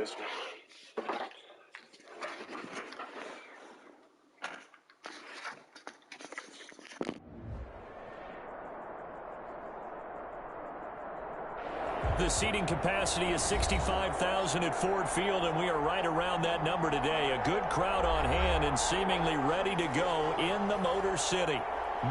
this one. The seating capacity is 65,000 at Ford Field, and we are right around that number today. A good crowd on hand and seemingly ready to go in the Motor City.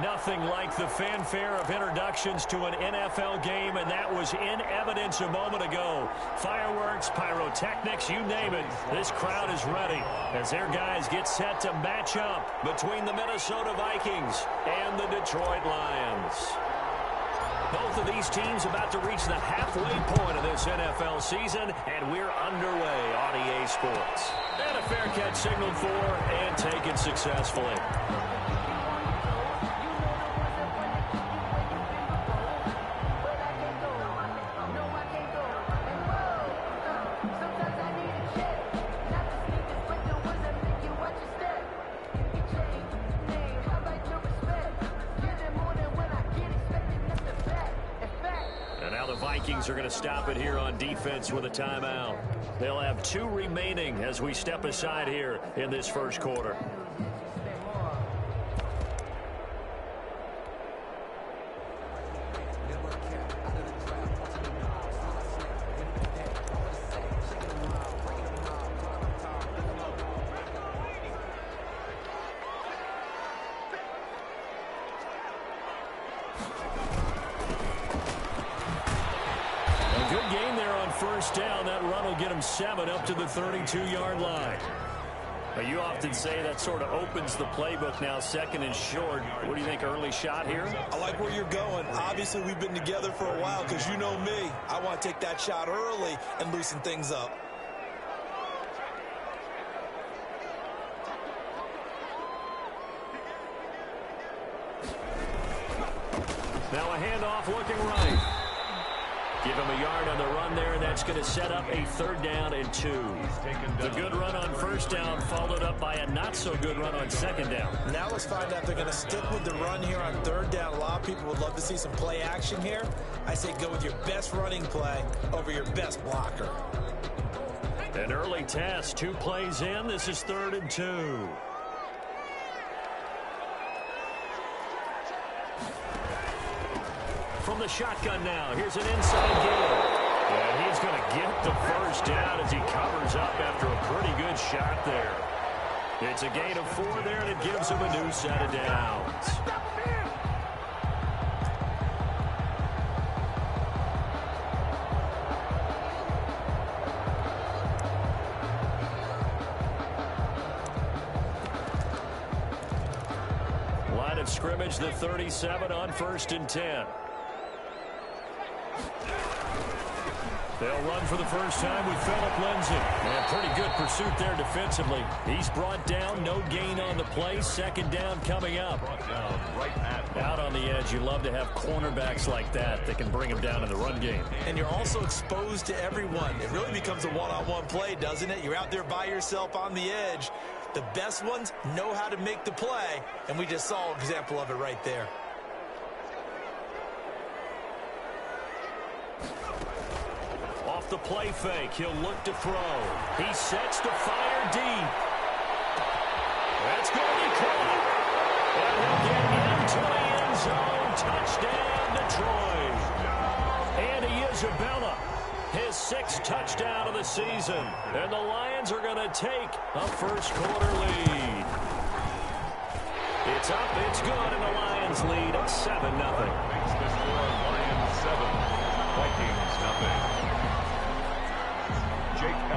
Nothing like the fanfare of introductions to an NFL game, and that was in evidence a moment ago. Fireworks, pyrotechnics, you name it. This crowd is ready as their guys get set to match up between the Minnesota Vikings and the Detroit Lions. Both of these teams about to reach the halfway point of this NFL season, and we're underway on EA Sports. And a fair catch signaled for and taken successfully. Vikings are going to stop it here on defense with a timeout. They'll have 2 remaining as we step aside here in this first quarter. Down, that run will get him 7 up to the 32-yard line. Now, you often say that sort of opens the playbook now, 2nd and short. What do you think, early shot here? I like where you're going. Obviously, we've been together for a while because you know me. I want to take that shot early and loosen things up. Now a handoff looking right. Give him a yard on the run there, and that's going to set up a 3rd down and 2. The good run on 1st down followed up by a not-so-good run on 2nd down. Now let's find out if they're going to stick with the run here on 3rd down. A lot of people would love to see some play action here. I say go with your best running play over your best blocker. An early test, 2 plays in. This is 3rd and 2. From the shotgun now, here's an inside game. And he's going to get the 1st down as he covers up after a pretty good shot there. It's a gain of 4 there, and it gives him a new set of downs. Line of scrimmage, the 37 on 1st and 10. They'll run for the first time with Phillip Lindsay. And pretty good pursuit there defensively. He's brought down, no gain on the play. 2nd down coming up. Out on the edge, you love to have cornerbacks like that can bring him down in the run game. And you're also exposed to everyone. It really becomes a one-on-one play, doesn't it? You're out there by yourself on the edge. The best ones know how to make the play, and we just saw an example of it right there. Off the play fake, he'll look to throw. He sets to fire deep. That's going to be caught. And he'll get into the end zone. Touchdown, Detroit. Andy Isabella, his 6th touchdown of the season. And the Lions are going to take a first quarter lead. It's up, it's good, and the Lions lead 7-0. Makes the score Lions 7, Vikings nothing.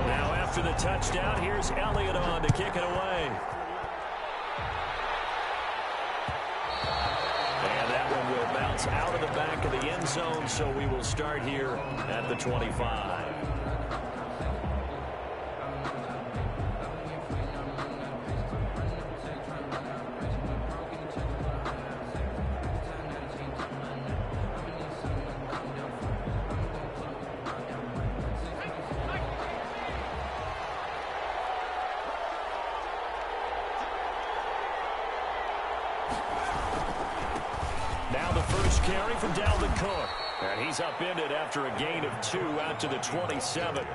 Now after the touchdown, here's Elliott on to kick it away. And that one will bounce out of the back of the end zone, so we will start here at the 25. Carry from Dalvin Cook. And he's upended after a gain of 2 out to the 27.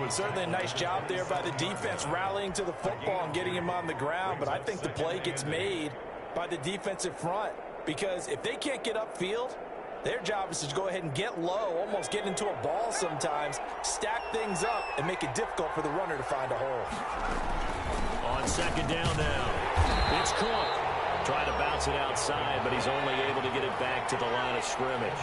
Certainly a nice job there by the defense rallying to the football and getting him on the ground, but I think the play gets made by the defensive front because if they can't get upfield, their job is to go ahead and get low, almost get into a ball sometimes, stack things up, and make it difficult for the runner to find a hole. On second down now, it's Cook. Trying to bounce it outside, but he's only able to get it back to the line of scrimmage.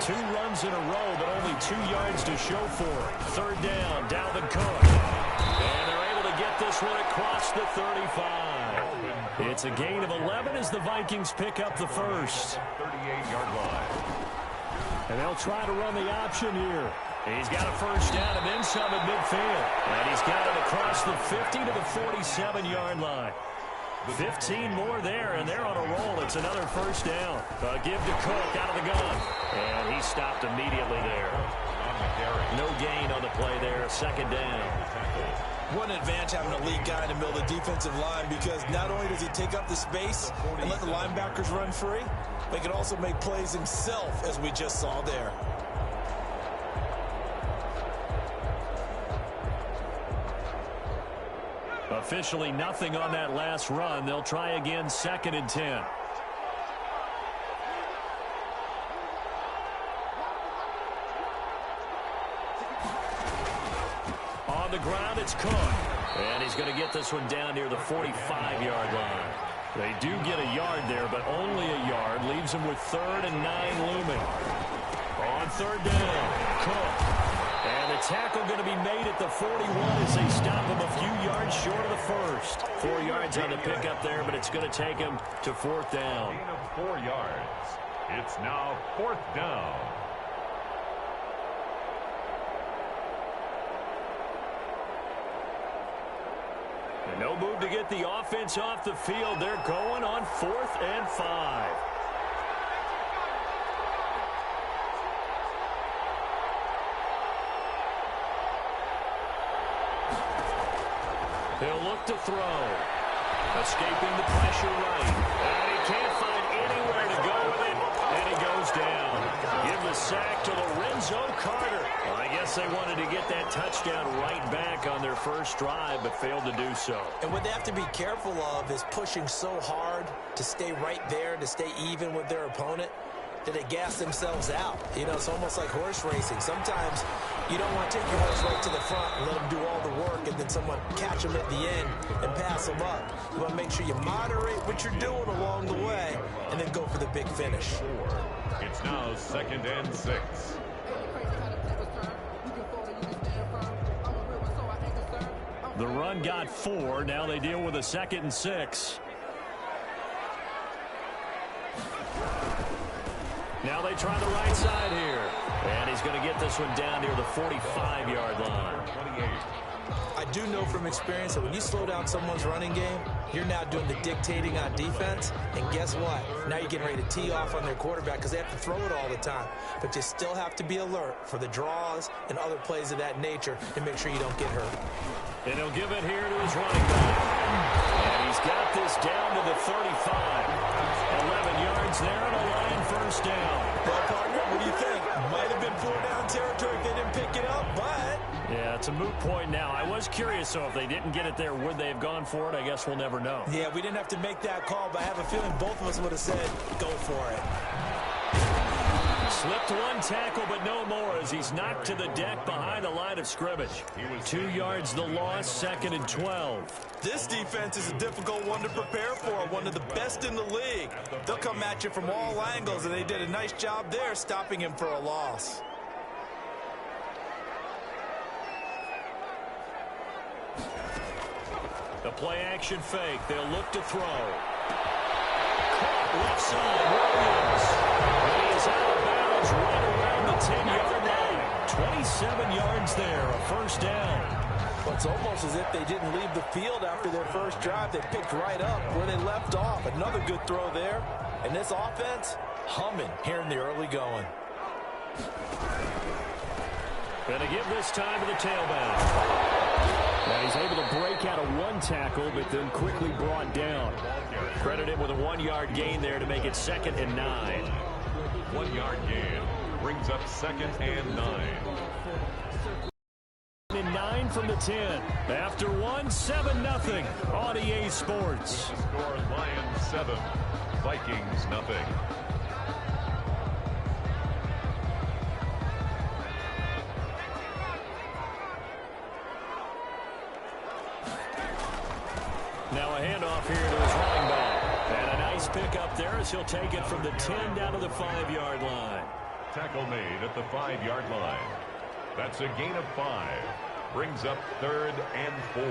2 runs in a row, but only 2 yards to show for it. Third down, Dalvin Cook. And they're able to get this one across the 35. It's a gain of 11 as the Vikings pick up the first. 38-yard line. And they'll try to run the option here. He's got a first down and then some at midfield. And he's got it across the 50 to the 47-yard line. 15 more there, and they're on a roll. It's another first down. Give to Cook out of the gun. And he stopped immediately there. No gain on the play there. Second down. What an advantage having a lead guy in the middle of the defensive line because not only does he take up the space and let the linebackers run free, but he can also make plays himself, as we just saw there. Officially nothing on that last run. They'll try again, second and 10. On the ground, it's Cook. And he's going to get this one down near the 45-yard line. They do get a yard there, but only a yard. Leaves them with 3rd and 9 looming. On third down, Cook. And the tackle going to be made at the 41 as they stop him a few yards short of the first. 4 yards on the pickup there, but it's going to take him to 4th down. Gain of 4 yards. It's now 4th down. And no move to get the offense off the field. They're going on 4th and 5. He'll look to throw. Escaping the pressure right. And he can't find anywhere to go with it. And he goes down. Give the sack to Lorenzo Carter. Well, I guess they wanted to get that touchdown right back on their first drive, but failed to do so. And what they have to be careful of is pushing so hard to stay right there, to stay even with their opponent, that they gas themselves out. You know, it's almost like horse racing. Sometimes you don't want to take your horse right to the front and let them do all the work and then someone catch them at the end and pass them up. You want to make sure you moderate what you're doing along the way and then go for the big finish. It's now 2nd and 6. The run got 4. Now they deal with a 2nd and 6. Now they try the right side here. And he's going to get this one down near the 45-yard line. 28. I do know from experience that when you slow down someone's running game, you're now doing the dictating on defense. And guess what? Now you're getting ready to tee off on their quarterback because they have to throw it all the time. But you still have to be alert for the draws and other plays of that nature to make sure you don't get hurt. And he'll give it here to his running back. And he's got this down to the 35. 11 yards there and a line first down. Well, partner, what do you think? Might have been 4-down territory if they didn't pick it up, but... Yeah, it's a moot point now. I was curious, so if they didn't get it there, would they have gone for it? I guess we'll never know. Yeah, we didn't have to make that call, but I have a feeling both of us would have said, go for it. Slipped one tackle, but no more as he's knocked to the deck behind the line of scrimmage. 2 yards the loss, 2nd and 12. This defense is a difficult one to prepare for, one of the best in the league. They'll come at you from all angles, and they did a nice job there stopping him for a loss. The play-action fake. They'll look to throw. Caught left side, Williams. And he is out of bounds right around the 10-yard line. 27 yards there, a first down. Well, it's almost as if they didn't leave the field after their first drive. They picked right up where they left off. Another good throw there. And this offense, humming here in the early going. Going to give this time to the tailback. Now he's able to break out of one tackle, but then quickly brought down. Credit him with a 1-yard gain there to make it 2nd and 9. 1-yard gain brings up 2nd and 9. 9 from the 10. After one, 7-0 on EA Sports. The score, Lions 7, Vikings nothing. Now a handoff here to his running back. And a nice pick up there as he'll take it from the 10 down to the 5-yard line. Tackle made at the 5-yard line. That's a gain of 5. Brings up 3rd and 4.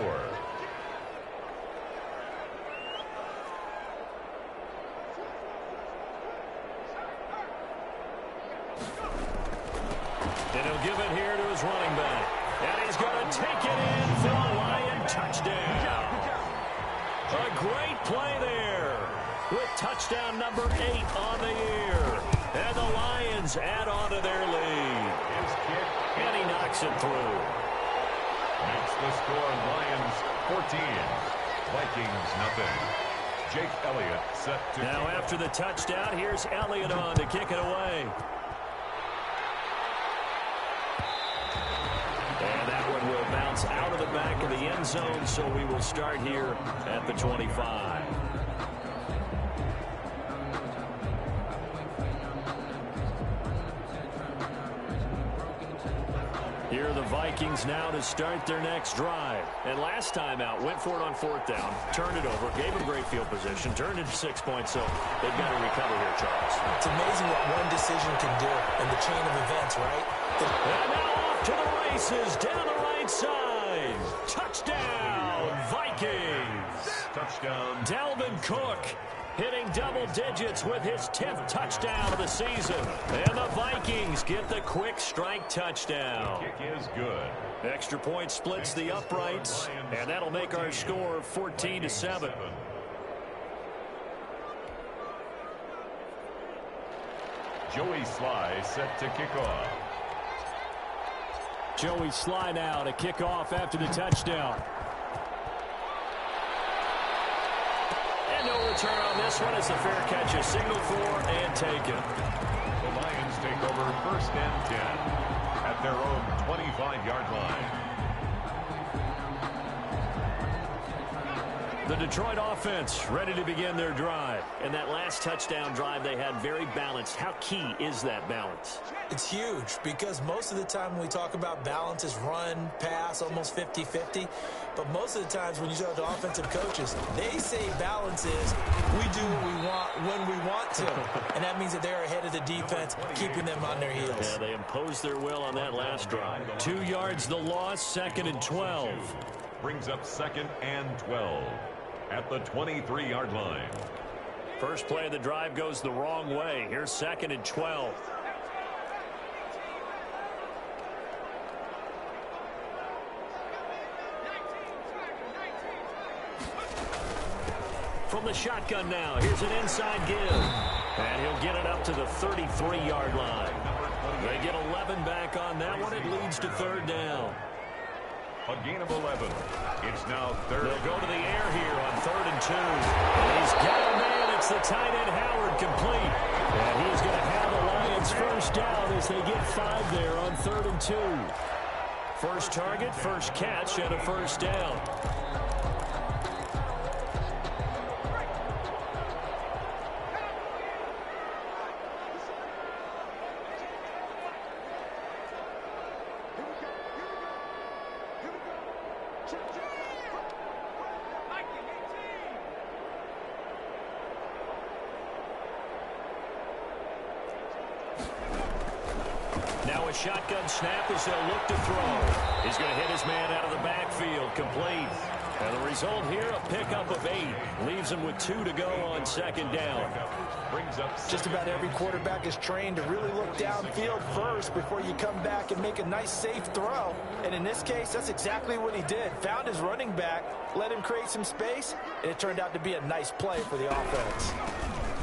And he'll give it here to his running back. And he's going to take it in for a Lion touchdown. A great play there with touchdown number 8 on the year. And the Lions add on to their lead. His kick. And he knocks it through. Makes the score Lions 14, Vikings nothing. Jake Elliott set to... Now after the touchdown, here's Elliott on to kick it away. And that one will bounce out of the back of the end zone, so we will start here at the 25. Here are the Vikings now to start their next drive. And last time out, went for it on 4th down, turned it over, gave them great field position, turned it to 6 points, so they've got to recover here, Charles. It's amazing what one decision can do in the chain of events, right? And now off to the races, down the right side. Touchdown, Vikings. Touchdown. Dalvin Cook hitting double digits with his 10th touchdown of the season. And the Vikings get the quick strike touchdown. Kick is good. Extra point splits the uprights, and that'll make our score 14-7. Joey Sly set to kick off. Joey Sly now to kick off after the touchdown. And no return on this one. It's a fair catch, a signal for and taken. The Lions take over 1st and 10 at their own 25-yard line. The Detroit offense ready to begin their drive. And that last touchdown drive they had very balanced. How key is that balance? It's huge because most of the time when we talk about balance is run, pass, almost 50-50. But most of the times when you talk to offensive coaches, they say balance is we do what we want when we want to. And that means that they're ahead of the defense, keeping them on their heels. Yeah, they imposed their will on that last drive. 2 yards the loss, 2nd and 12. Brings up 2nd and 12 at the 23-yard line. First play of the drive goes the wrong way. Here's 2nd and 12. From the shotgun now, here's an inside give. And he'll get it up to the 33-yard line. They get 11 back on that one. It leads to 3rd down. A gain of 11. It's now 3rd. They'll go to the air here on 3rd and 2. And he's got a man. It's the tight end Howard complete. And he's going to have the Lions 1st down as they get 5 there on 3rd and 2. First target, first catch, and a 1st down. Now a shotgun snap as they'll look to throw. He's going to hit his man out of the backfield, complete. And the result here, a pickup of 8. Leaves him with 2 to go on 2nd down. Brings up Just about every quarterback is trained to really look downfield first before you come back and make a nice, safe throw. And in this case, that's exactly what he did. Found his running back, let him create some space, and it turned out to be a nice play for the offense.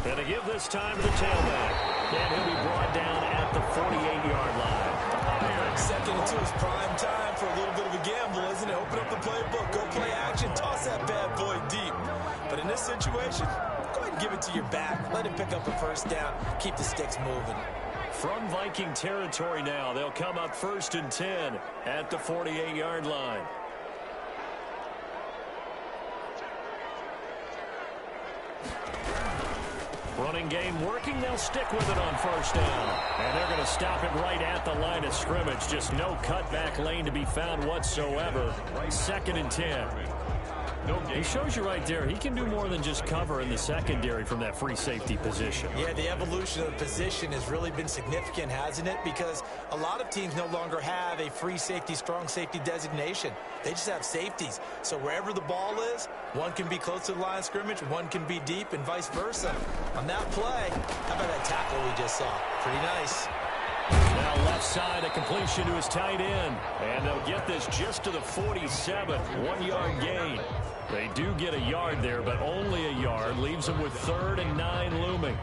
And to give this time to the tailback. And he'll be brought down at the 48-yard line. 2nd and 2 is prime time for a little bit of a gamble, isn't it? Open up the playbook, go play action, toss that bad boy deep. But in this situation, go ahead and give it to your back. Let him pick up a 1st down. Keep the sticks moving. From Viking territory now, they'll come up 1st and 10 at the 48-yard line. Running game working. They'll stick with it on 1st down. And they're going to stop it right at the line of scrimmage. Just no cutback lane to be found whatsoever. 2nd and 10. He shows you right there, he can do more than just cover in the secondary from that free safety position. Yeah, the evolution of the position has really been significant, hasn't it? Because a lot of teams no longer have a free safety, strong safety designation. They just have safeties. So wherever the ball is, one can be close to the line of scrimmage, one can be deep, and vice versa. On that play, how about that tackle we just saw? Pretty nice. Now left side, a completion to his tight end. And they'll get this just to the 47, 1-yard gain. They do get a yard there, but only a yard. Leaves them with 3rd and 9 looming.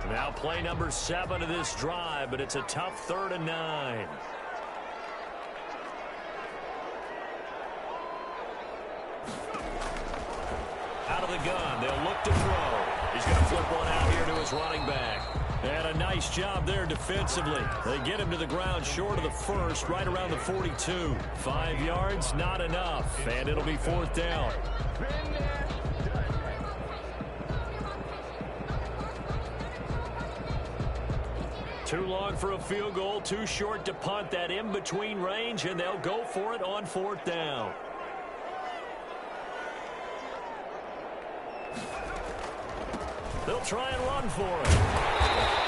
Now play number 7 of this drive, but it's a tough 3rd and 9. Out of the gun, they'll look to throw. He's going to flip one out here to his running back. And a nice job there defensively. They get him to the ground short of the 1st, right around the 42. 5 yards, not enough. And it'll be 4th down. Too long for a field goal, too short to punt. That in-between range, and they'll go for it on 4th down. They'll try and run for it.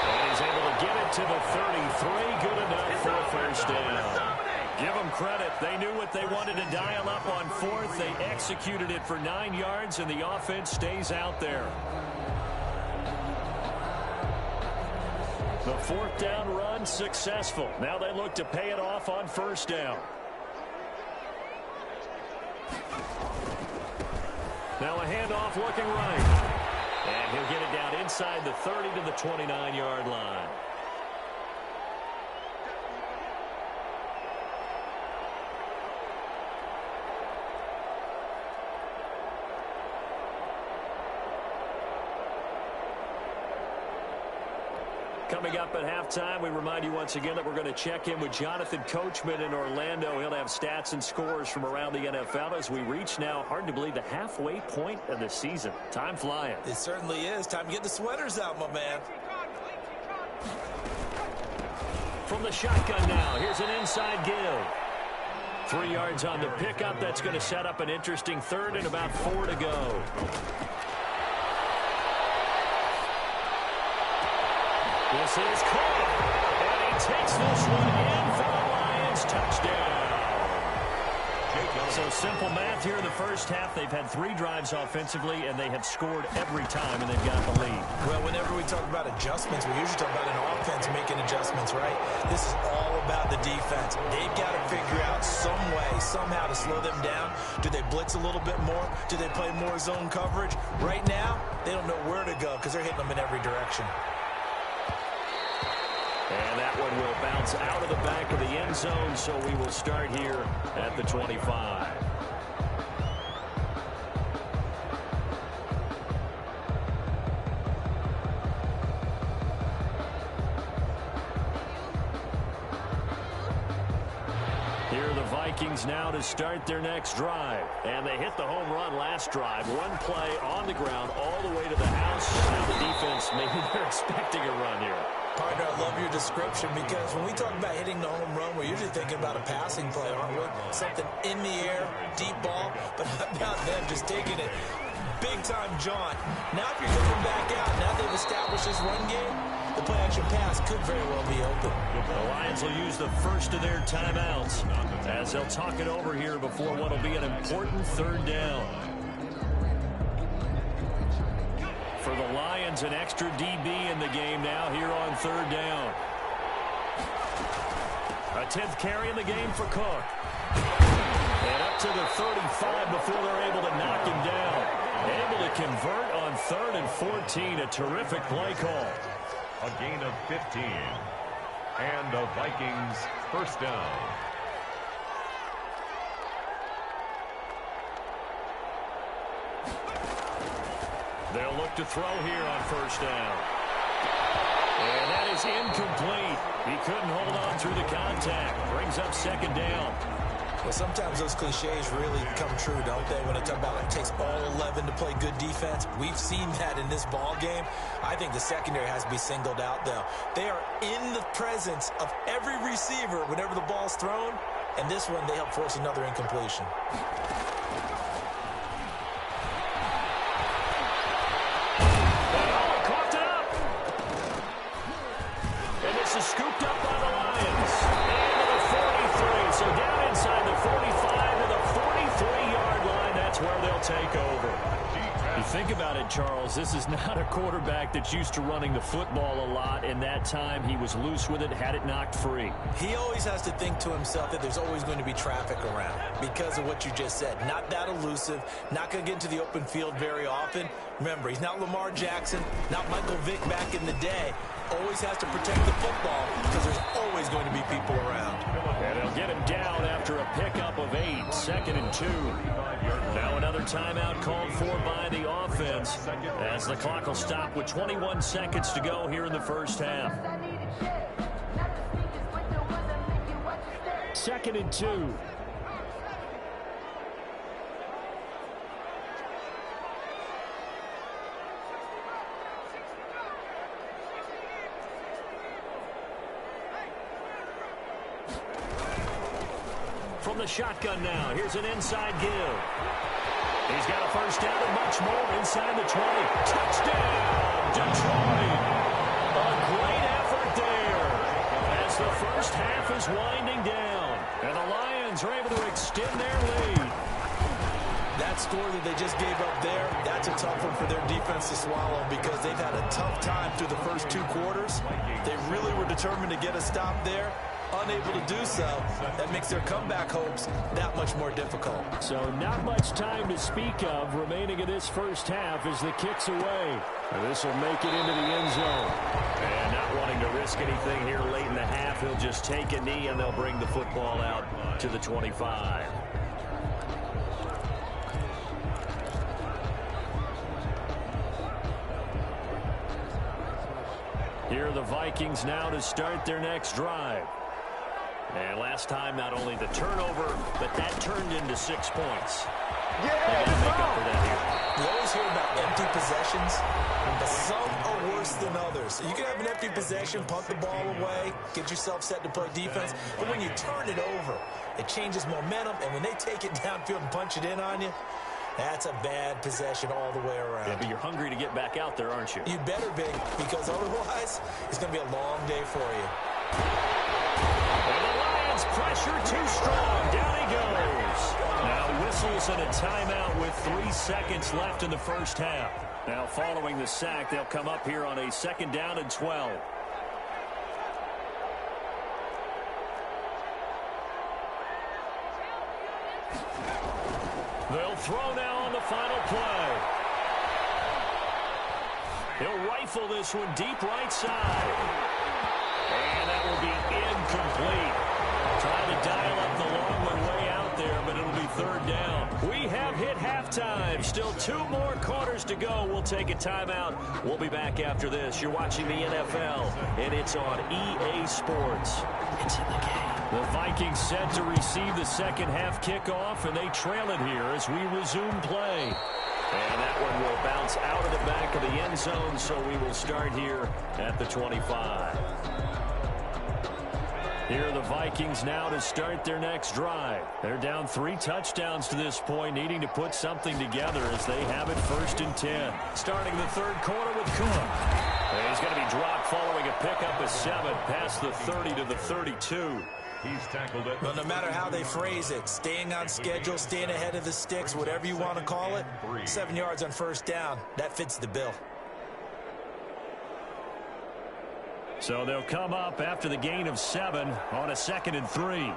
And he's able to get it to the 33. Good enough for a 1st down. Give them credit. They knew what they wanted to dial up on 4th. They executed it for 9 yards, and the offense stays out there. The 4th down run successful. Now they look to pay it off on 1st down. Now a handoff looking right. And he'll get it down inside the 30 to the 29-yard line. Coming up at halftime, we remind you once again that we're going to check in with Jonathan Coachman in Orlando. He'll have stats and scores from around the NFL as we reach now, hard to believe, the halfway point of the season. Time flying. It certainly is. Time to get the sweaters out, my man. From the shotgun now, here's an inside give. 3 yards on the pickup. That's going to set up an interesting 3rd and about 4 to go. This is caught, and he takes this one in for the Lions. Touchdown. So simple math here in the first half. They've had 3 drives offensively, and they have scored every time, and they've got the lead. Well, whenever we talk about adjustments, we usually talk about an offense making adjustments, right? This is all about the defense. They've got to figure out some way, somehow to slow them down. Do they blitz a little bit more? Do they play more zone coverage? Right now, they don't know where to go because they're hitting them in every direction. And that one will bounce out of the back of the end zone, so we will start here at the 25. Here are the Vikings now to start their next drive. And they hit the home run last drive. One play on the ground all the way to the house. Now the defense, maybe they're expecting a run here. Partner, I love your description because when we talk about hitting the home run, we're usually thinking about a passing play, aren't we? Something in the air, deep ball, but how about them just taking it big-time jaunt. Now if you're coming back out, now they've established this run game, the play-action pass could very well be open. The Lions will use the first of their timeouts as they'll talk it over here before what will be an important 3rd down. For the Lions, an extra DB in the game now here on 3rd down. A 10th carry in the game for Cook. And up to the 35 before they're able to knock him down. Able to convert on 3rd and 14. A terrific play call. A gain of 15. And the Vikings 1st down. They'll look to throw here on 1st down. And that is incomplete. He couldn't hold on through the contact. Brings up second down. Well, sometimes those cliches really come true, don't they? When they talk about it takes all 11 to play good defense. We've seen that in this ball game. I think the secondary has to be singled out, though. They are in the presence of every receiver whenever the ball's thrown. And this one, they help force another incompletion. Coughed it up. And this is scooped up by the Lions. Into the 43. So down inside the 45 to the 43-yard line. That's where they'll take over. You think about it, Charles, this is not a quarterback that's used to running the football a lot. In that time, he was loose with it, had it knocked free. He always has to think to himself that there's always going to be traffic around because of what you just said. Not that elusive, not going to get into the open field very often. Remember, he's not Lamar Jackson, not Michael Vick back in the day. Always has to protect the football because there's always going to be people around. And they'll get him down after a pickup of 8, 2nd and 2. Now another timeout called for by the offense as the clock will stop with 21 seconds to go here in the first half. 2nd and 2. From the shotgun now, here's an inside give. He's got a first down and much more inside the 20. Touchdown, Detroit. A great effort there as the first half is winding down. And the Lions are able to extend their lead. That score that they just gave up there, that's a tough one for their defense to swallow because they've had a tough time through the first 2 quarters. They really were determined to get a stop there. Unable to do so, that makes their comeback hopes that much more difficult. So not much time to speak of remaining in this first half as the kick's away. And this will make it into the end zone. And not wanting to risk anything here late in the half, he'll just take a knee and they'll bring the football out to the 25. Here are the Vikings now to start their next drive. And last time, not only the turnover, but that turned into 6 points. They got to make up for that here. You always hear about empty possessions, but some are worse than others. You can have an empty possession, punt the ball away, get yourself set to play defense, but when you turn it over, it changes momentum, and when they take it downfield and punch it in on you, that's a bad possession all the way around. Yeah, but you're hungry to get back out there, aren't you? You better be, because otherwise, it's going to be a long day for you. And the Lions pressure too strong. Down he goes. Now whistles and a timeout with 3 seconds left in the first half. Now following the sack, they'll come up here on a 2nd down and 12. They'll throw now on the final play. He'll rifle this one deep right side. And that will be incomplete. Trying to dial up the long one way out there, but it'll be 3rd down. We have hit halftime. Still 2 more quarters to go. We'll take a timeout. We'll be back after this. You're watching the NFL, and it's on EA Sports. It's in the game. The Vikings set to receive the second half kickoff, and they trail it here as we resume play. And that one will bounce out of the back of the end zone, so we will start here at the 25. Here are the Vikings now to start their next drive. They're down 3 touchdowns to this point, needing to put something together as they have it 1st and 10. Starting the 3rd quarter with Cook. And he's going to be dropped following a pickup of 7 past the 30 to the 32. He's tackled it. Well, no matter how they phrase it, staying on schedule, staying ahead of the sticks, whatever you want to call it, 7 yards on 1st down, that fits the bill. So they'll come up after the gain of 7 on a 2nd and 3.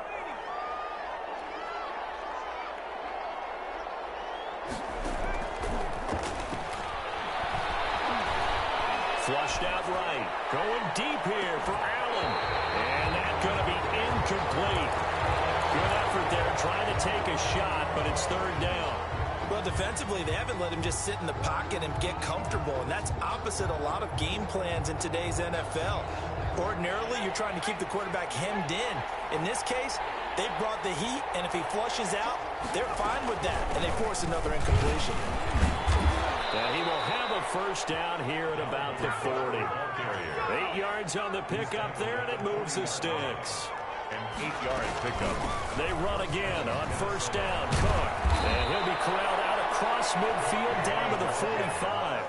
Flushed out right. Going deep here for Allen. And that's going to be incomplete. Good effort there trying to take a shot, but it's 3rd down. Well, defensively, they haven't let him just sit in the pocket and get comfortable, and that's opposite a lot of game plans in today's NFL. Ordinarily, you're trying to keep the quarterback hemmed in. In this case, they brought the heat, and if he flushes out, they're fine with that, and they force another incompletion. And he will have a first down here at about the 40. 8 yards on the pickup there, and it moves the sticks. An 8-yard pickup. They run again on first down. Cook. And he'll be corralled out across midfield down to the 45.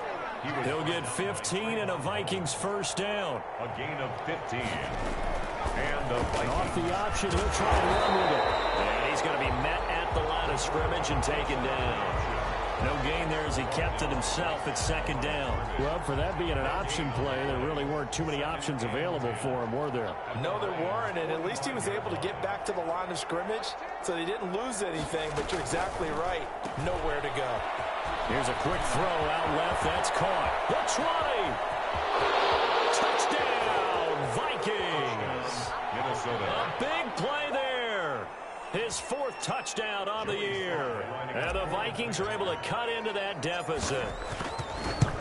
He'll get 15 and a Vikings first down. A gain of 15. And the Vikings. Off the option, he'll try and run with it. And he's going to be met at the line of scrimmage and taken down. No gain there as he kept it himself at second down. Well, for that being an option play, there really weren't too many options available for him, were there? No, there weren't, and at least he was able to get back to the line of scrimmage, so they didn't lose anything, but you're exactly right. Nowhere to go. Here's a quick throw out left. That's caught. The try. Touchdown, Vikings. Minnesota. A big play there. His 4th touchdown on the year. And the Vikings are able to cut into that deficit.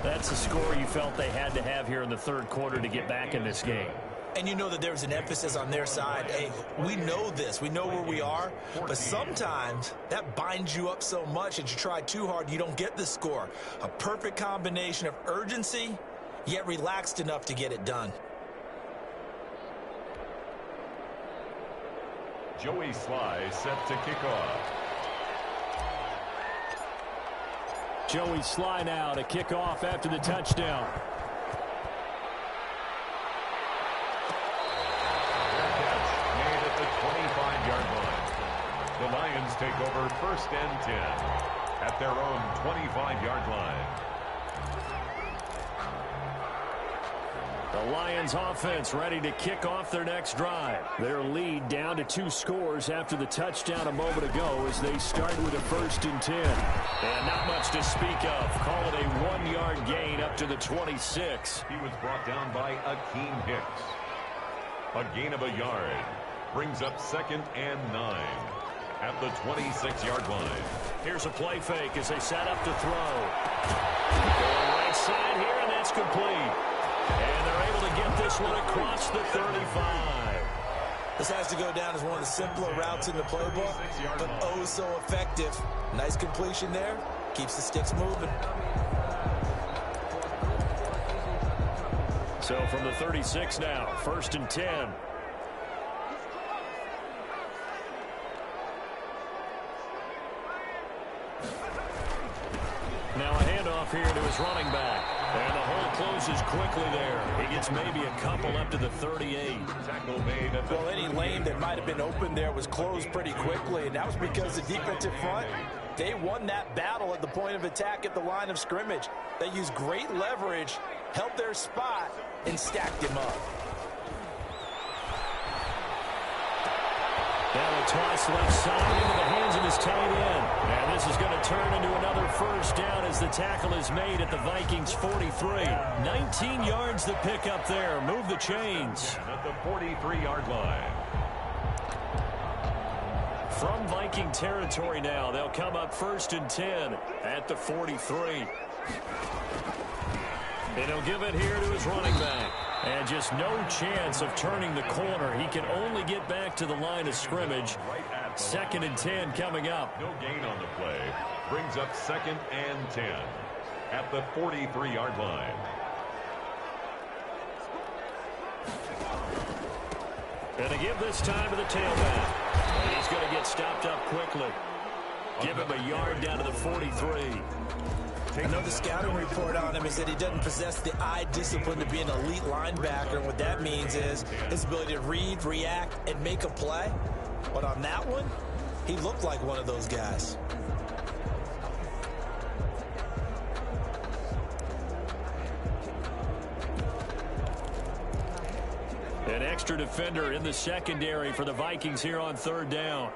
That's the score you felt they had to have here in the 3rd quarter to get back in this game. And you know that there's an emphasis on their side. Hey, we know this. We know where we are. But sometimes that binds you up so much that you try too hard, you don't get the score. A perfect combination of urgency, yet relaxed enough to get it done. Joey Sly set to kick off. Joey Sly now to kick off after the touchdown. Made at the 25-yard line. The Lions take over 1st and 10 at their own 25-yard line. The Lions offense ready to kick off their next drive. Their lead down to 2 scores after the touchdown a moment ago as they start with a 1st and 10. And not much to speak of. Call it a 1-yard gain up to the 26. He was brought down by Akeem Hicks. A gain of a yard brings up 2nd and 9 at the 26-yard line. Here's a play fake as they set up to throw. Going right side here, and that's complete. And they're able to get this one across the 35. This has to go down as one of the simpler routes in the playbook, but oh so effective. Nice completion there. Keeps the sticks moving. So from the 36 now, 1st and 10. Now a handoff here to his running back. And the hole closes quickly there. He gets maybe a couple up to the 38. Tackle made at the Well, any lane that might have been open there was closed pretty quickly, and that was because the defensive front, they won that battle at the point of attack at the line of scrimmage. They used great leverage, held their spot, and stacked him up. Now a toss left side into the hands of his tight end. And this is going to turn into another first down as the tackle is made at the Vikings 43. 19 yards the pick up there. Move the chains. At the 43-yard line. From Viking territory now, they'll come up 1st and 10 at the 43. And he'll give it here to his running back. And just no chance of turning the corner. He can only get back to the line of scrimmage. 2nd and 10 coming up. No gain on the play. Brings up 2nd and 10 at the 43-yard line. And to give this time to the tailback. And he's going to get stopped up quickly. Give him a yard down to the 43. I know the scouting report on him is that he doesn't possess the eye discipline to be an elite linebacker. And what that means is his ability to read, react, and make a play. But on that one, he looked like one of those guys. An extra defender in the secondary for the Vikings here on 3rd down.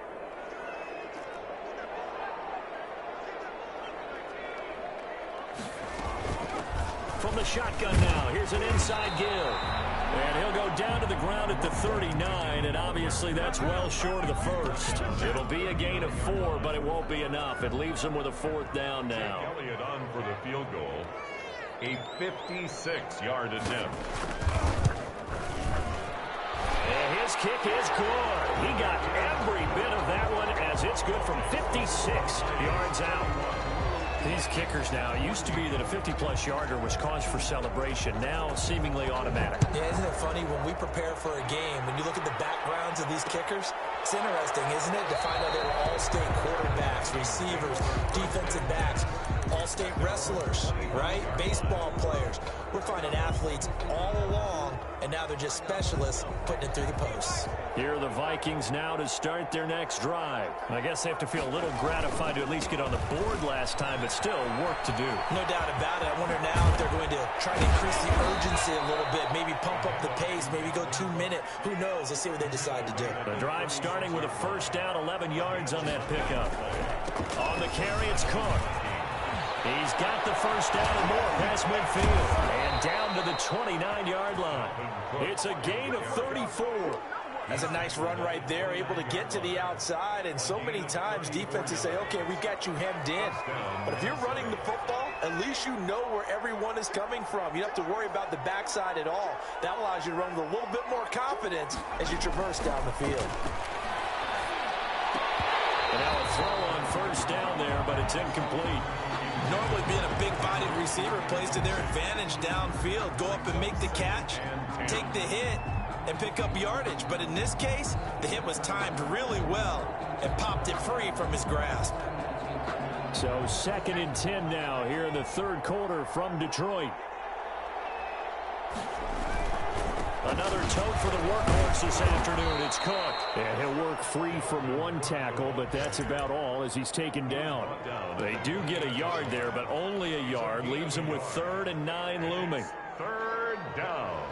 From the shotgun now, here's an inside give. And he'll go down to the ground at the 39, and obviously that's well short of the first. It'll be a gain of 4, but it won't be enough. It leaves him with a 4th down now. Elliott on for the field goal. A 56-yard attempt. And his kick is good. He got every bit of that one as it's good from 56 yards out. These kickers now, it used to be that a 50-plus yarder was cause for celebration. Now seemingly automatic. Yeah, isn't it funny when we prepare for a game, when you look at the backgrounds of these kickers, it's interesting, isn't it, to find out they were all-state quarterbacks, receivers, defensive backs, all-state wrestlers, right? Baseball players. We're finding athletes all along, and now they're just specialists putting it through the posts. Here are the Vikings now to start their next drive. I guess they have to feel a little gratified to at least get on the board last time, but still work to do. No doubt about it. I wonder now if they're going to try to increase the urgency a little bit, maybe pump up the pace, maybe go 2-minute. Who knows? Let's see what they decide to do. The drive starting with a first down, 11 yards on that pickup. On the carry, it's Cook. He's got the first down and more past midfield. And down to the 29-yard line. It's a gain of 34. That's a nice run right there, able to get to the outside. And so many times defenses say, okay, we've got you hemmed in. But if you're running the football, at least you know where everyone is coming from. You don't have to worry about the backside at all. That allows you to run with a little bit more confidence as you traverse down the field. And now a throw on first down there, but it's incomplete. Normally being a big-bodied receiver plays to their advantage downfield. Go up and make the catch, take the hit, and pick up yardage. But in this case, the hit was timed really well and popped it free from his grasp. So 2nd and 10 now here in the third quarter from Detroit. Another tote for the workhorse this afternoon. It's Cook. And he'll work free from one tackle, but that's about all as he's taken down. They do get a yard there, but only a yard. Leaves him with 3rd and 9 looming. 3rd down.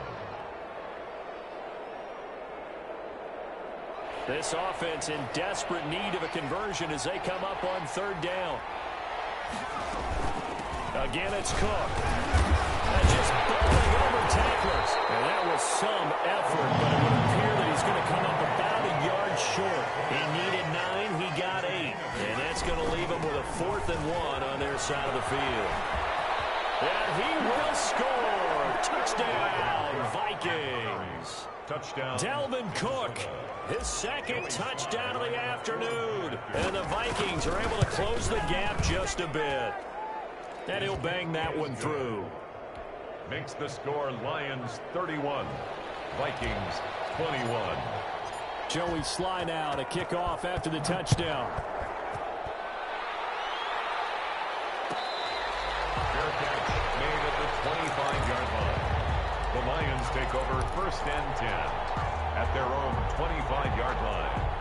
This offense in desperate need of a conversion as they come up on 3rd down. Again, it's Cook. Just bowling over tacklers. And that was some effort, but it would appear that he's going to come up about a yard short. He needed 9, he got 8. And that's going to leave him with a 4th and 1 on their side of the field. And he will score. Touchdown, Vikings. Touchdown. Dalvin Cook, his 2nd touchdown of the afternoon. And the Vikings are able to close the gap just a bit. And he'll bang that one through. Makes the score Lions 31, Vikings 21. Joey Sly now to kick off after the touchdown. Fair catch made at the 25-yard line. The Lions take over 1st and 10 at their own 25-yard line.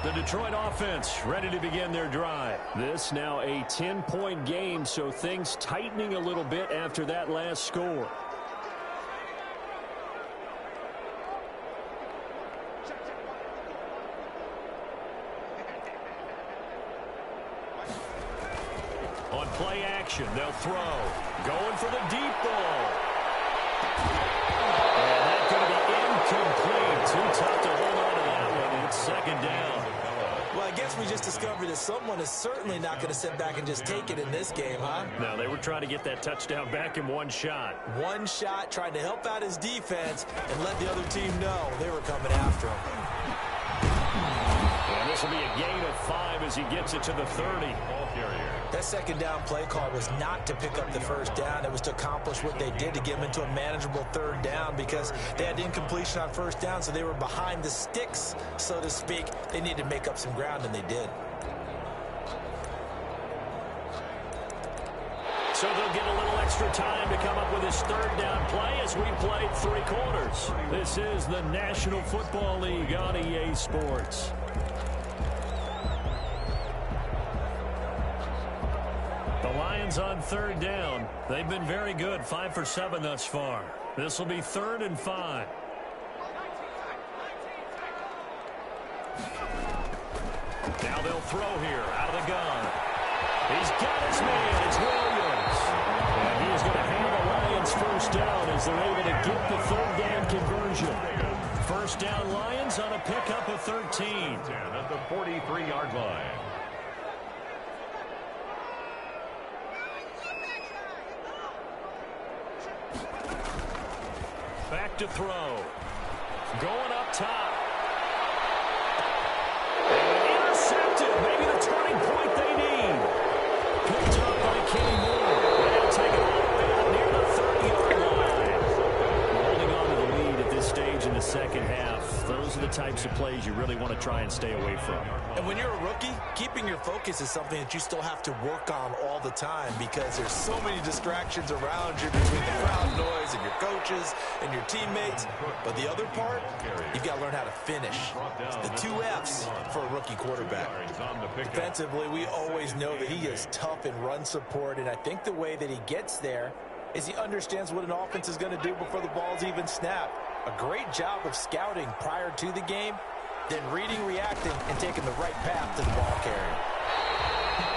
The Detroit offense ready to begin their drive. This now a 10-point game, so things tightening a little bit after that last score. On play action, they'll throw. Going for the deep ball. And that's going to be incomplete. Too tough to hold on to that one. It's 2nd down. Well, I guess we just discovered that someone is certainly not going to sit back and just take it in this game, huh? No, they were trying to get that touchdown back in one shot. One shot, trying to help out his defense and let the other team know they were coming after him. And this will be a gain of 5 as he gets it to the 30. Ball carrier. That 2nd down play call was not to pick up the 1st down. It was to accomplish what they did to get them into a manageable 3rd down because they had incompletion on 1st down, so they were behind the sticks, so to speak. They needed to make up some ground, and they did. So they'll get a little extra time to come up with his 3rd down play as we played 3 quarters. This is the National Football League on EA Sports. The Lions on 3rd down. They've been very good, 5 for 7 thus far. This will be 3rd and 5. Now they'll throw here out of the gun. He's got his man. It's Williams. And he's going to have the Lions 1st down as they're able to get the third down conversion. First down Lions on a pickup of 13. At the 43-yard line. Back to throw. Going up top. Intercepted. Maybe the turning point they need. Picked up by Kenny Moore. They'll take it all the way out near the 30-yard line. Holding on to the lead at this stage in the second half. Those are the types of plays you really want to try and stay away from. And when you're a rookie, keeping your focus is something that you still have to work on all the time because there's so many distractions around you between the crowd noise and your coaches and your teammates. But the other part, you've got to learn how to finish. The 2 F's for a rookie quarterback. Defensively, we always know that he is tough in run support, and I think the way that he gets there is he understands what an offense is going to do before the ball's even snapped. A great job of scouting prior to the game, then reading, reacting, and taking the right path to the ball carrier.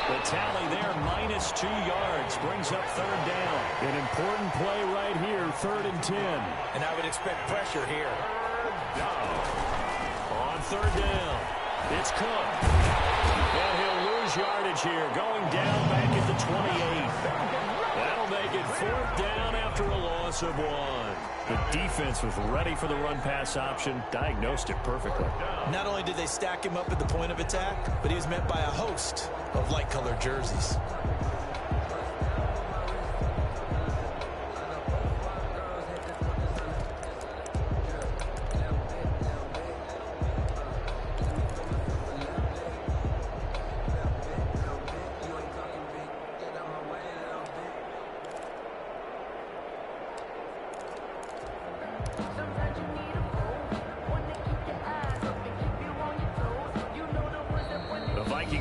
The tally there, -2 yards, brings up third down. An important play right here, 3rd and 10. And I would expect pressure here. On third down, it's Cook. And he'll lose yardage here, going down back at the 28. That'll make it 4th down after a loss of 1. The defense was ready for the run-pass option, diagnosed it perfectly. Not only did they stack him up at the point of attack, but he was met by a host of light-colored jerseys.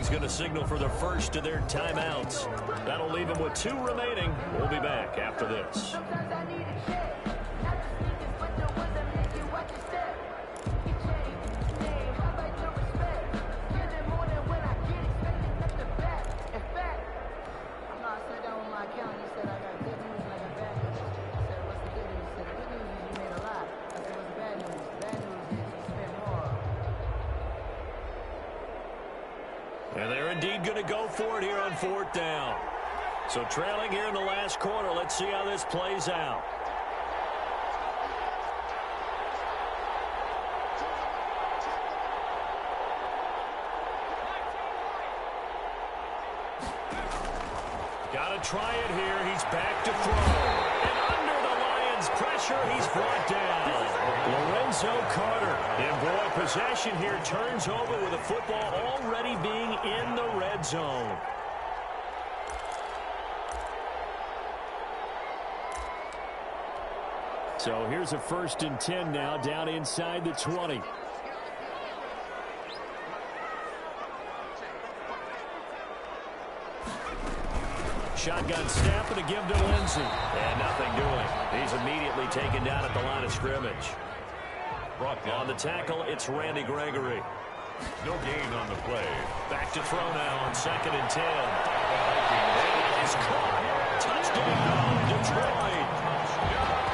Going to signal for the first of their timeouts. That'll leave them with 2 remaining. We'll be back after this. And they're indeed going to go for it here on 4th down. So trailing here in the last quarter. Let's see how this plays out. Got to try it here. He's back to throw. And under the Lions' pressure, he's brought down. Lorenzo Carter. And boy, possession here turns over with the football already being in the red zone. So here's a 1st and 10 now, down inside the 20. Shotgun snap and a give to Lindsey. And nothing doing. He's immediately taken down at the line of scrimmage. On the tackle, it's Randy Gregory. No gain on the play. Back to throw now on 2nd and 10. And is caught. Touchdown, Detroit.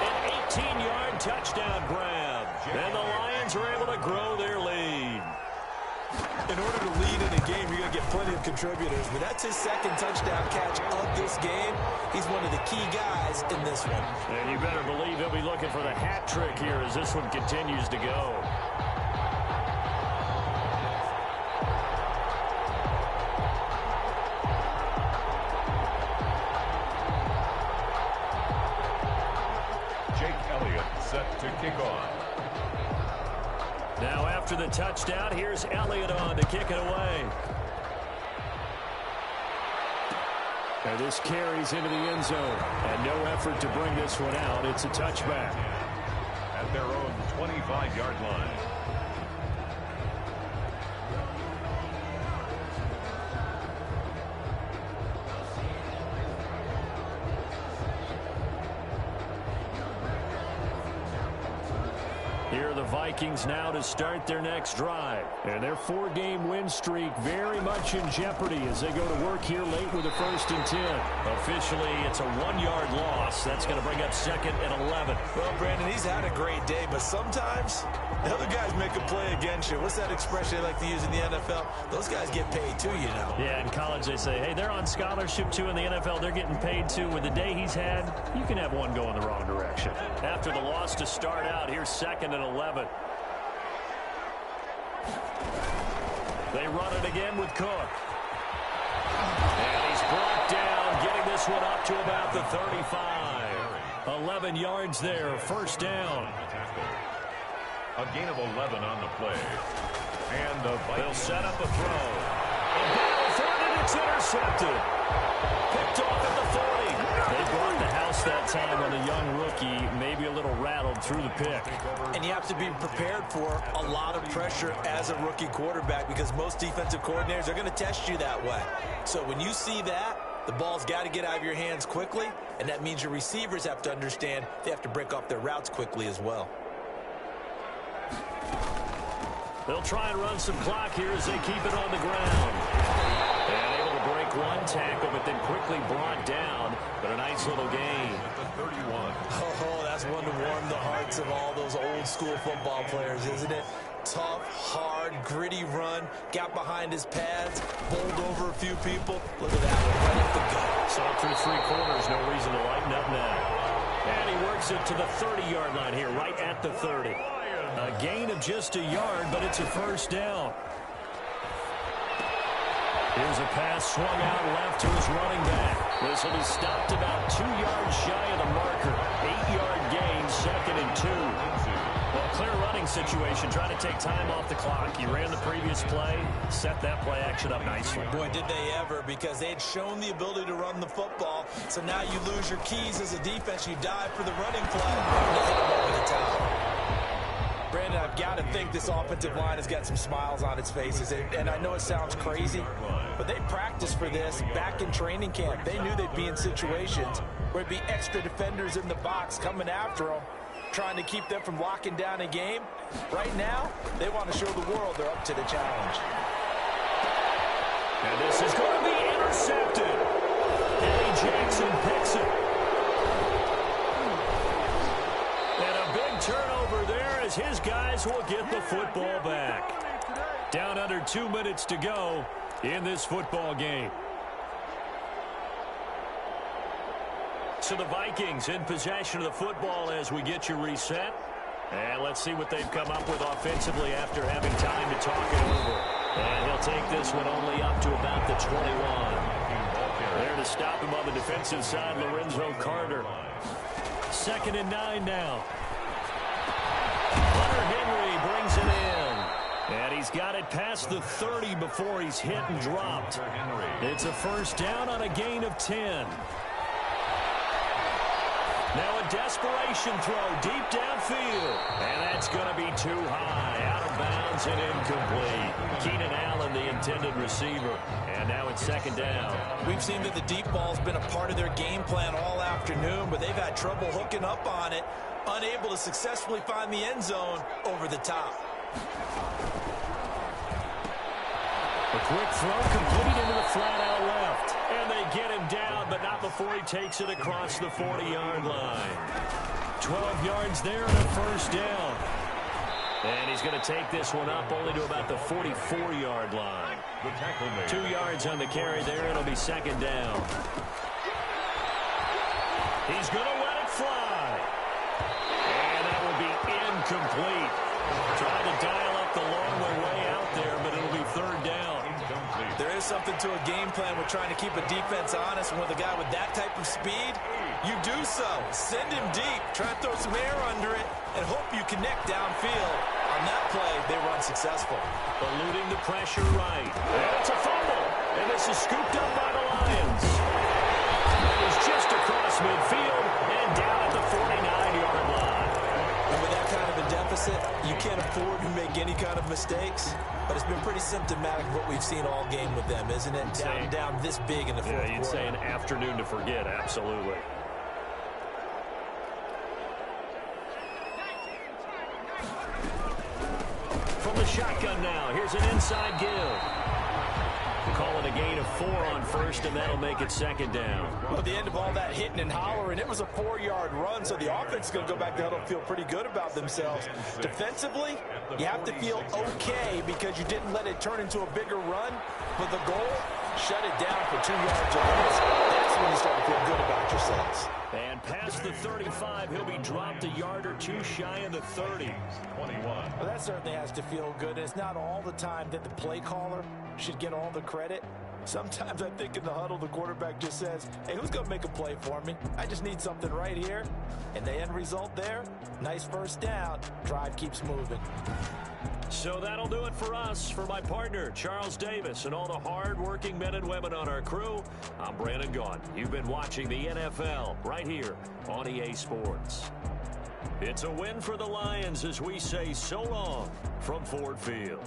An 18-yard touchdown grab. And the Lions are able to grow their lead. In order to lead in a game, you're going to get plenty of contributors. But that's his 2nd touchdown catch of this game. He's one of the key guys in this one. And you better believe he'll be looking for the hat trick here as this one continues to go. Jake Elliott set to kick off. Now after the touchdown, here's Elliott on to kick it away. And this carries into the end zone. And no effort to bring this one out. It's a touchback. At their own 25-yard line. Here are the Vikings now to start their next drive. And their 4-game win streak very much in jeopardy as they go to work here late with a 1st and 10. Officially, it's a 1-yard loss. That's going to bring up 2nd and 11. Well, Brandon, he's had a great day, but sometimes the other guys make a play against you. What's that expression they like to use in the NFL? Those guys get paid too, you know. Yeah, in college they say, hey, they're on scholarship too. In the NFL, they're getting paid too. With the day he's had, you can have one go in the wrong direction. After the loss to start out, here's 2nd and 11. They run it again with Cook. And he's brought down, getting this one up to about the 35. 11 yards there, 1st down. A gain of 11 on the play. And the Vikings. They'll set up a throw. A battle for it, and it's intercepted. Picked off at the 40. They brought the house that time on the young rookie, maybe a little rattled through the pick. And you have to be prepared for a lot of pressure as a rookie quarterback because most defensive coordinators are going to test you that way. So when you see that, the ball's got to get out of your hands quickly, and that means your receivers have to understand they have to break off their routes quickly as well. They'll try and run some clock here as they keep it on the ground. And able to break one tackle, but then quickly brought down. But a nice little gain. Oh, that's one to warm the hearts of all those old school football players, isn't it? Tough, hard, gritty run. Got behind his pads, bowled over a few people. Look at that one, right up the gut. Saw through 3 quarters, no reason to lighten up now. And he works it to the 30-yard line here, right at the 30. A gain of just a yard, but it's a 1st down. Here's a pass swung out left to his running back. This will be stopped about 2 yards shy of the marker. 8-yard gain, 2nd and 2. Well, clear running situation, trying to take time off the clock. He ran the previous play, set that play action up nicely. Boy, did they ever, because they had shown the ability to run the football. So now you lose your keys as a defense. You dive for the running play. And hit him over the top. Brandon, I've got to think this offensive line has got some smiles on its faces. And I know it sounds crazy, but they practiced for this back in training camp. They knew they'd be in situations where it'd be extra defenders in the box coming after them, trying to keep them from locking down a game. Right now, they want to show the world they're up to the challenge. And this is going to be intercepted. Eddie Jackson picks it. And a big turnover there as his guys will get the football back. Down under 2 minutes to go in this football game. So the Vikings in possession of the football as we get you reset. And let's see what they've come up with offensively after having time to talk it over. And he'll take this one only up to about the 21. There to stop him on the defensive side, Lorenzo Carter. 2nd and 9 now. Hunter Henry brings it in. And he's got it past the 30 before he's hit and dropped. It's a 1st down on a gain of 10. Now a desperation throw deep downfield. And that's going to be too high. Out of bounds and incomplete. Keenan Allen, the intended receiver. And now it's 2nd down. We've seen that the deep ball's been a part of their game plan all afternoon, but they've had trouble hooking up on it. Unable to successfully find the end zone over the top. A quick throw complete into the flat out left. And they get him down, but not before he takes it across the 40-yard line. 12 yards there and a 1st down. And he's going to take this one up only to about the 44-yard line. 2 yards on the carry there. It'll be 2nd down. He's going to let it fly. And that will be incomplete. Trying to dial up the long way out there, but it'll be 3rd down. There is something to a game plan with trying to keep a defense honest. And with a guy with that type of speed, you do so. Send him deep. Try to throw some air under it and hope you connect downfield. On that play, they were unsuccessful. Eluding the pressure right. And it's a fumble. And this is scooped up by the Lions. It is just across midfield and down at the 49-yard line. And with that kind of a deficit, you can't afford to make any kind of mistakes. But it's been pretty symptomatic of what we've seen all game with them, isn't it? Down this big in the fourth quarter. Yeah, you'd say an afternoon to forget, absolutely. shotgun now. Here's an inside give. Call it a gain of 4 on first, and that'll make it second down. Well, at the end of all that hitting and hollering, it was a 4-yard run, so the offense is going to go back to huddle and feel pretty good about themselves. Defensively, you have to feel okay because you didn't let it turn into a bigger run, but the goal, shut it down for 2 yards or less. That's when you start to feel good about yourselves. And past the 35, he'll be dropped a yard or 2 shy of the 30. 21. Well, that certainly has to feel good. It's not all the time that the play caller should get all the credit. Sometimes I think in the huddle, the quarterback just says, hey, who's going to make a play for me? I just need something right here. And the end result there, nice first down. Drive keeps moving. So that'll do it for us. For my partner, Charles Davis, and all the hard-working men and women on our crew, I'm Brandon Gaudin. You've been watching the NFL right here on EA Sports. It's a win for the Lions as we say so long from Ford Field.